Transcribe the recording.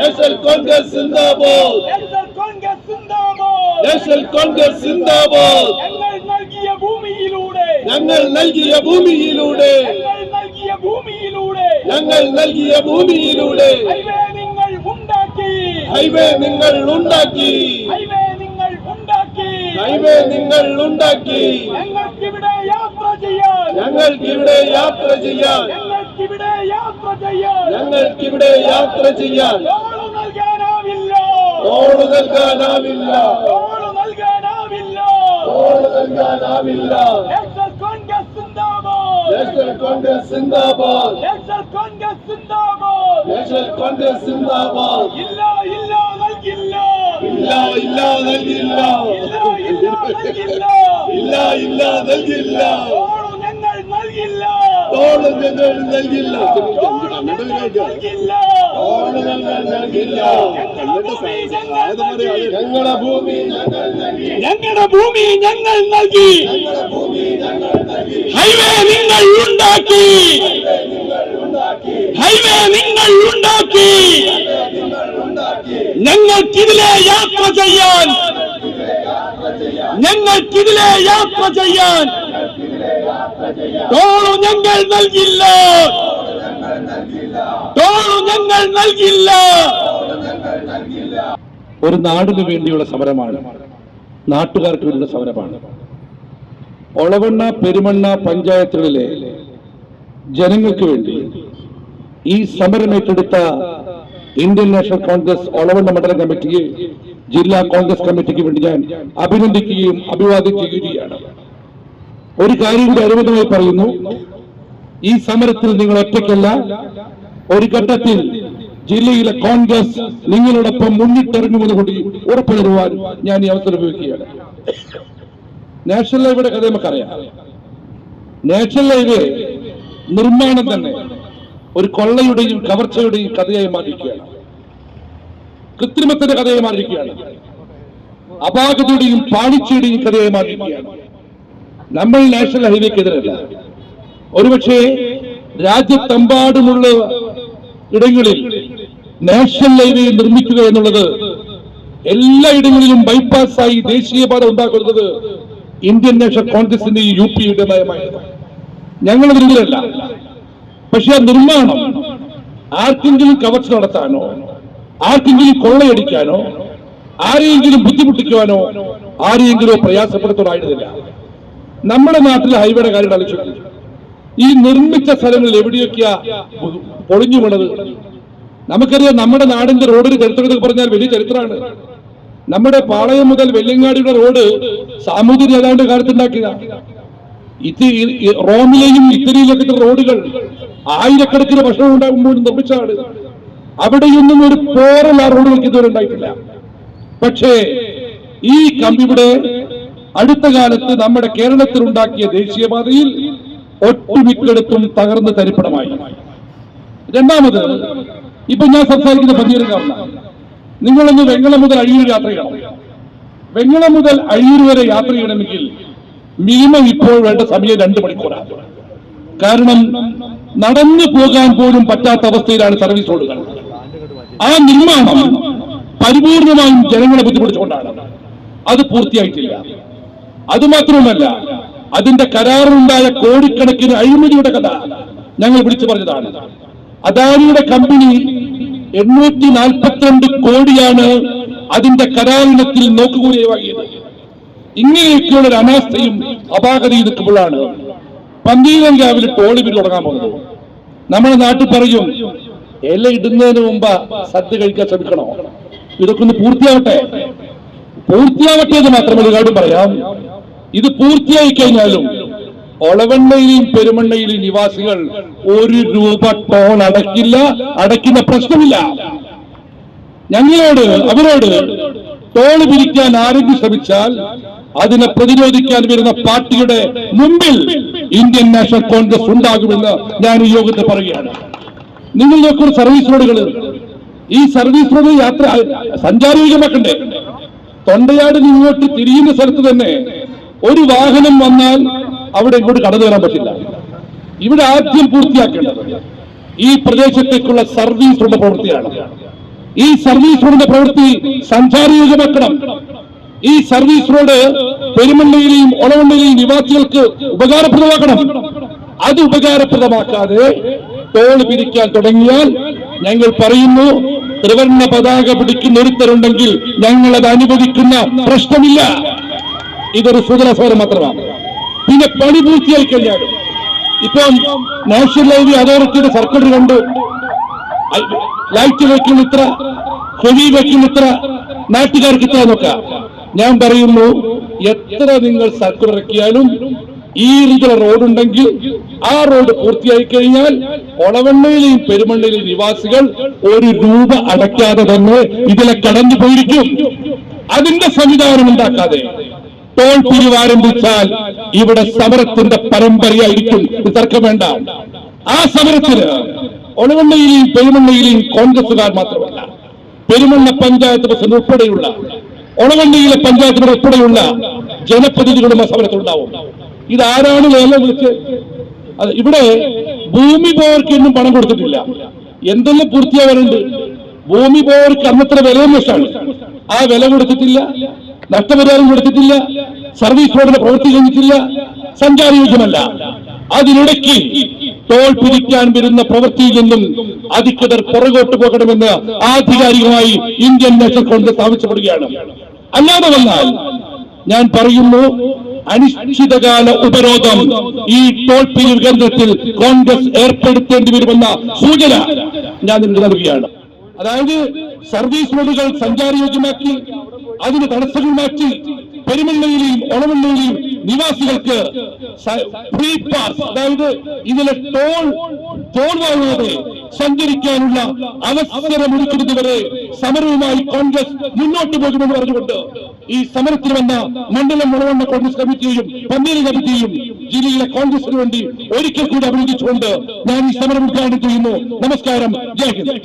National Congress സിന്ദാബാദ്, National Congress സിന്ദാബാദ്, National Congress സിന്ദാബാദ്. ഞങ്ങൾ നൽകിയ ഭൂമിയിലൂടെ, ഞങ്ങൾ നൽകിയ ഭൂമിയിലൂടെ, ഞങ്ങൾ നൽകിയ ഭൂമിയിലൂടെ, ഞങ്ങൾ നൽകിയ ഭൂമിയിലൂടെ ഹൈവേ നിങ്ങൾ ഉണ്ടാക്കി, ഹൈവേ നിങ്ങൾ ഉണ്ടാക്കി, ഹൈവേ നിങ്ങൾ ഉണ്ടാക്കി, ഹൈവേ നിങ്ങൾ ഉണ്ടാക്കി. ഞങ്ങൾക്കിവിടെ യാത്ര ചെയ്യാൻ, ഞങ്ങൾക്കിവിടെ യാത്ര ചെയ്യാൻ, ഞങ്ങൾക്കിവിടെ യാത്ര ചെയ്യാൻ, ഞങ്ങൾക്കിവിടെ യാത്ര ചെയ്യാൻ ടോൾ നൽകാനാവില്ല, ടോൾ നൽകാനാവില്ല, ടോൾ നൽകാനാവില്ല, ടോൾ നൽകാനാവില്ല. നാഷണൽ കോൺഗ്രസ് സിന്ദാബാദ്, നാഷണൽ കോൺഗ്രസ് സിന്ദാബാദ്, നാഷണൽ കോൺഗ്രസ് സിന്ദാബാദ്. നാഷണൽ കോൺഗ്രസ് സിന്ദാബാദ്. ഇല്ല ഇല്ല നൽകില്ല, ഇല്ല ഇല്ല നൽകില്ല, ഇല്ല ഇല്ല നൽകില്ല, ഇല്ല ഇല്ല നൽകില്ല, ടോൾ ഞങ്ങൾ നൽകില്ല, ടോൾ ഞങ്ങൾ നൽകില്ല, ടോൾ ഞങ്ങൾ നൽകില്ല. ടോൾ ഞങ്ങൾ നൽകില്ല. ഞങ്ങളുടെ ഭൂമി ഞങ്ങൾ നൽകി, ഞങ്ങളുടെ ഭൂമി ഞങ്ങൾ നൽകി, ഞങ്ങളുടെ ഭൂമി ഞങ്ങൾ നൽകി. ഹൈവേ നിങ്ങൾ ഉണ്ടാക്കി, നിങ്ങൾ ഉണ്ടാക്കി, ഹൈവേ നിങ്ങൾ ഉണ്ടാക്കി, നിങ്ങൾ ഉണ്ടാക്കി. ഞങ്ങൾക്കിതിലെ യാത്ര ചെയ്യാൻ, ഞങ്ങൾക്കിതിലെ യാത്ര ചെയ്യാൻ ടോൾ ഞങ്ങൾ നൽകില്ല, ടോൾ ഞങ്ങൾ നൽകില്ല. ഒരു നാടിനു വേണ്ടിയുള്ള സമരമാണ്, നാട്ടുകാർക്ക് വേണ്ടിയുള്ള സമരമാണ്. ഒളവണ്ണ പെരുമണ്ണ പഞ്ചായത്തുകളിലെ ജനങ്ങൾക്ക് വേണ്ടി ഈ സമരം ഏറ്റെടുത്ത ഇന്ത്യൻ നാഷണൽ കോൺഗ്രസ് ഒളവണ്ണ മണ്ഡലം കമ്മിറ്റിയെ, ജില്ലാ കോൺഗ്രസ് കമ്മിറ്റിക്ക് വേണ്ടി ഞാൻ അഭിനന്ദിക്കുകയും അഭിവാദ്യം ചെയ്യുകയാണ്. ഒരു കാര്യം കൂടി അനുബന്ധമായി പറയുന്നു, ഈ സമരത്തിൽ നിങ്ങൾ ഒറ്റയ്ക്കല്ല. ഒരു ഘട്ടത്തിൽ ജില്ലയിലെ കോൺഗ്രസ് നിങ്ങളോടൊപ്പം മുന്നിട്ടിറങ്ങുമെന്ന് കൂടി ഉറപ്പു തരുവാൻ ഞാൻ ഈ അവസരം ഉപയോഗിക്കുകയാണ്. നാഷണൽ ഹൈവേയുടെ കഥ നമുക്കറിയാം. നാഷണൽ ഹൈവേ നിർമ്മാണം തന്നെ ഒരു കൊള്ളയുടെയും കവർച്ചയുടെയും കഥയായി മാറിയിരിക്കുകയാണ്, കൃത്രിമത്തിന്റെ കഥയായി മാറിയിരിക്കുകയാണ്, അപാകതയുടെയും പാളിച്ചയുടെയും കഥയായി മാറിയിരിക്കുകയാണ്. നമ്മൾ നാഷണൽ ഹൈവേക്കെതിരല്ല. ഒരുപക്ഷെ രാജ്യത്തെമ്പാടുമുള്ള ഇടങ്ങളിൽ നാഷണൽ ഹൈവേ നിർമ്മിക്കുക എന്നുള്ളത്, എല്ലായിടങ്ങളിലും ബൈപ്പാസായി ദേശീയപാത ഉണ്ടാക്കുന്നത് ഇന്ത്യൻ നാഷണൽ കോൺഗ്രസിന്റെ ഈ UP-യുടെ നയമായിരുന്നു. ഞങ്ങളതിനെതിരല്ല. പക്ഷെ ആ നിർമ്മാണം ആർക്കെങ്കിലും കവർച്ച നടത്താനോ, ആർക്കെങ്കിലും കൊള്ളയടിക്കാനോ, ആരെയെങ്കിലും ബുദ്ധിമുട്ടിക്കുവാനോ, ആരെയെങ്കിലും പ്രയാസപ്പെടുത്താനായിരുന്നില്ല. നമ്മുടെ നാട്ടിലെ ഹൈവേയുടെ കാര്യം ആലോചിച്ചു. ഈ നിർമ്മിച്ച സ്ഥലങ്ങളിൽ എവിടെയൊക്കെയാ പൊളിഞ്ഞു വീണത്? നമുക്കറിയാം, നമ്മുടെ നാടിന്റെ റോഡിന് ചരിത്രം പറഞ്ഞാൽ വലിയ ചരിത്രമാണ്. നമ്മുടെ പാളയം മുതൽ വെല്ലങ്ങാടിയുടെ റോഡ് സാമൂതിരി ഏതാണ്ട് കാലത്തുണ്ടാക്കിയതാണ്. റോമിലെയും ഇറ്റലിയിലൊക്കെ റോഡുകൾ ആയിരക്കണക്കിന് വർഷം ഉണ്ടാകുമ്പോൾ നിർമ്മിച്ചതാണ്. അവിടെയൊന്നും ഒരു പോറൽ ആ റോഡുകൾക്ക് ഇതുവരെ ഉണ്ടായിട്ടില്ല. പക്ഷേ ഈ കമ്പിയുടെ അടുത്ത കാലത്ത് നമ്മുടെ കേരളത്തിൽ ഉണ്ടാക്കിയ ദേശീയപാതയിൽ ഒട്ടുമിക്കടുത്തും തകർന്ന് തരിപ്പണമായി. രണ്ടാമത്, ഇപ്പൊ ഞാൻ സംസാരിക്കുന്ന പതിയേറുകാരല്ല. നിങ്ങളൊന്ന് വെങ്ങളം മുതൽ അഴിയൂർ യാത്ര ചെയ്യണം. വെങ്ങളം മുതൽ അഴിയൂർ വരെ യാത്ര ചെയ്യണമെങ്കിൽ മിനിമം ഇപ്പോൾ വേണ്ട സമയം 2 മണിക്കൂറാണ്. കാരണം നടന്നു പോകാൻ പോലും പറ്റാത്ത അവസ്ഥയിലാണ് സർവീസ് റോഡുകൾ. ആ നിർമ്മാണം പരിപൂർണമായും ജനങ്ങളെ ബുദ്ധിമുട്ടിച്ചുകൊണ്ടാണ്. അത് പൂർത്തിയായിട്ടില്ല. അതുമാത്രവുമല്ല, അതിന്റെ കരാറിലുണ്ടായ കോടിക്കണക്കിന് അഴിമതിയുടെ കഥ ഞങ്ങൾ വിളിച്ചു പറഞ്ഞതാണ്. അദാനിയുടെ കമ്പനി 842 കോടിയാണ് അതിന്റെ കരാറിനത്തിൽ നോക്കുകൂലിയായി വാങ്ങിയത്. ഇങ്ങനെയൊക്കെയുള്ള ഒരു അനാസ്ഥയും അപാകതയും നിൽക്കുമ്പോഴാണ് പന്തീരങ്കാവിൽ ടോൾ ബിൽ തുടങ്ങാൻ പോകുന്നത്. നമ്മുടെ നാട്ടിൽ പറയും, ഇല ഇടുന്നതിന് മുമ്പ് സദ്യ കഴിക്കാൻ ശ്രമിക്കണോ? ഇതൊക്കെ ഒന്ന് പൂർത്തിയാവട്ടെ എന്ന് മാത്രമേ ഒരു കാര്യം പറയാം. ഇത് പൂർത്തിയായി കഴിഞ്ഞാലും ഒളവണ്ണയിലെയും പെരുമണ്ണയിലെയും നിവാസികൾ 1 രൂപ ടോൾ അടയ്ക്കുന്ന പ്രശ്നമില്ല. അവരോട് ടോൾ പിരിക്കാൻ ആരെങ്കിലും ശ്രമിച്ചാൽ അതിനെ പ്രതിരോധിക്കാൻ വരുന്ന പാർട്ടിയുടെ മുമ്പിൽ ഇന്ത്യൻ നാഷണൽ കോൺഗ്രസ് ഉണ്ടാകുമെന്ന് ഞാൻ ഈ യോഗത്തിൽ പറയുകയാണ്. നിങ്ങൾ നോക്കുന്ന സർവീസ് റോഡുകൾ, ഈ സർവീസ് റോഡ് യാത്ര സഞ്ചാരയോഗ്യമാക്കണ്ടേ? തൊണ്ടയാട് ഇങ്ങോട്ട് തിരിയുന്ന സ്ഥലത്ത് തന്നെ ഒരു വാഹനം വന്നാൽ അവിടെ ഇങ്ങോട്ട് കടന്നു വരാൻ പറ്റില്ല. ഇവിടെ ആദ്യം പൂർത്തിയാക്കേണ്ടത് ഈ പ്രദേശത്തേക്കുള്ള സർവീസ് റോഡ് പ്രവൃത്തിയാണ്. ഈ സർവീസ് റോഡിന്റെ പ്രവൃത്തി സഞ്ചാരയോഗ്യമാക്കണം. ഈ സർവീസ് റോഡ് പെരുമണ്ണയിലെയും ഒളവണ്ണയിലെയും നിവാസികൾക്ക് ഉപകാരപ്രദമാക്കണം. അത് ഉപകാരപ്രദമാക്കാതെ ടോൾ പിരിക്കാൻ തുടങ്ങിയാൽ ഞങ്ങൾ പറയുന്നു, ത്രിവർണ്ണ പതാക പിടിക്കുന്ന ഒരുത്തരുണ്ടെങ്കിൽ ഞങ്ങൾ അത് അനുവദിക്കുന്ന പ്രശ്നമില്ല. ഇതൊരു സൂചന സമരം മാത്രമാണ്. പിന്നെ പണി പൂർത്തിയായി കഴിഞ്ഞാൽ ഇപ്പം നാഷണൽ ഹൈവേ അതോറിറ്റിയുടെ സർക്കുലർ കണ്ടു, ലൈറ്റ് വെക്കുന്ന ഇത്ര, ഹെവി വെക്കുന്ന ഇത്ര, നാട്ടുകാർക്ക് ഇത്ര നോക്കാം. ഞാൻ പറയുന്നു, എത്ര നിങ്ങൾ സർക്കുലർ ഇറക്കിയാലും ഈ രീതിയിലുള്ള റോഡുണ്ടെങ്കിൽ ആ റോഡ് പൂർത്തിയായി കഴിഞ്ഞാൽ ഒളവണ്ണയിലെയും പെരുമണ്ണയിലെയും നിവാസികൾ 1 രൂപ അടയ്ക്കാതെ തന്നെ ഇതിലെ കടന്നു പോയിരിക്കും. അതിന്റെ സംവിധാനം ഉണ്ടാക്കാതെ ടോൾ പിരിവ് ആരംഭിച്ചാൽ ഇവിടെ സമരത്തിന്റെ പരമ്പരയായിരിക്കും. തർക്കം വേണ്ട. ആ സമരത്തിന് ഒളവണ്ണയിലെയും പെരുമണ്ണയിലെയും കോൺഗ്രസുകാർ മാത്രമല്ല, പെരുമണ്ണ പഞ്ചായത്ത് പ്രസിഡന്റ് ഉൾപ്പെടെയുള്ള, ഒളവണ്ണയിലെ പഞ്ചായത്ത് ഉൾപ്പെടെയുള്ള ജനപ്രതിനിധികളും ആ സമരത്തിലുണ്ടാവും. ഇതാരാണ് ലേലം വിളിച്ച്? ഇവിടെ ഭൂമി പോയവർക്ക് ഒന്നും പണം കൊടുത്തിട്ടില്ല. എന്തെല്ലാം പൂർത്തിയാവാറുണ്ട്? ഭൂമി പോയവർക്ക് അന്നത്ര വിലയും നഷ്ടമാണ്. ആ വില കൊടുത്തിട്ടില്ല, നഷ്ടപരിഹാരം കൊടുത്തിട്ടില്ല, സർവീസ് റോഡിന്റെ പ്രവൃത്തി കഴിഞ്ഞിട്ടില്ല, സഞ്ചാരയോഗ്യമല്ല. അതിനിടയ്ക്ക് ടോൾ പിരിക്കാൻ വരുന്ന പ്രവൃത്തിയിൽ നിന്നും അധികൃതർ പുറകോട്ട് പോകണമെന്ന് ആധികാരികമായി ഇന്ത്യൻ നാഷണൽ കോൺഗ്രസ് ആവശ്യപ്പെടുകയാണ്. അല്ലാതെ വന്നാൽ ഞാൻ പറയുന്നു, അനിശ്ചിതകാല ഉപരോധം ഈ ടോൾ പിരിവ് കേന്ദ്രത്തിൽ കോൺഗ്രസ് ഏർപ്പെടുത്തേണ്ടി വരുമെന്ന സൂചന ഞാൻ നിങ്ങൾക്ക് നൽകുകയാണ്. അതായത് സർവീസ് റോഡുകൾ സഞ്ചാരയോഗ്യമാക്കി അതിന് തടസ്സങ്ങൾ മാറ്റി പെരുമണ്ണയിലെയും ഒളവണ്ണയിലെയും നിവാസികൾക്ക് ഫ്രീ പാസ്, അതായത് ഇതിലെ ടോൾ വാങ്ങാതെ സഞ്ചരിക്കാനുള്ള അവസരമൊരുക്കുന്നതുവരെ സമരവുമായി കോൺഗ്രസ് മുന്നോട്ട് പോകുമെന്ന് പറഞ്ഞുകൊണ്ട് ഈ സമരത്തിൽ വന്ന മണ്ഡലം ഒളവണ്ണ കോൺഗ്രസ് കമ്മിറ്റിയെയും പന്തീര് കമ്മിറ്റിയെയും ജില്ലയിലെ കോൺഗ്രസിന് വേണ്ടി ഒരിക്കൽ കൂടി അഭിനന്ദിച്ചുകൊണ്ട് ഞാൻ ഈ സമരം ഉദ്ഘാടനം ചെയ്യുന്നു. നമസ്കാരം. ജയ് ഹിന്ദ്.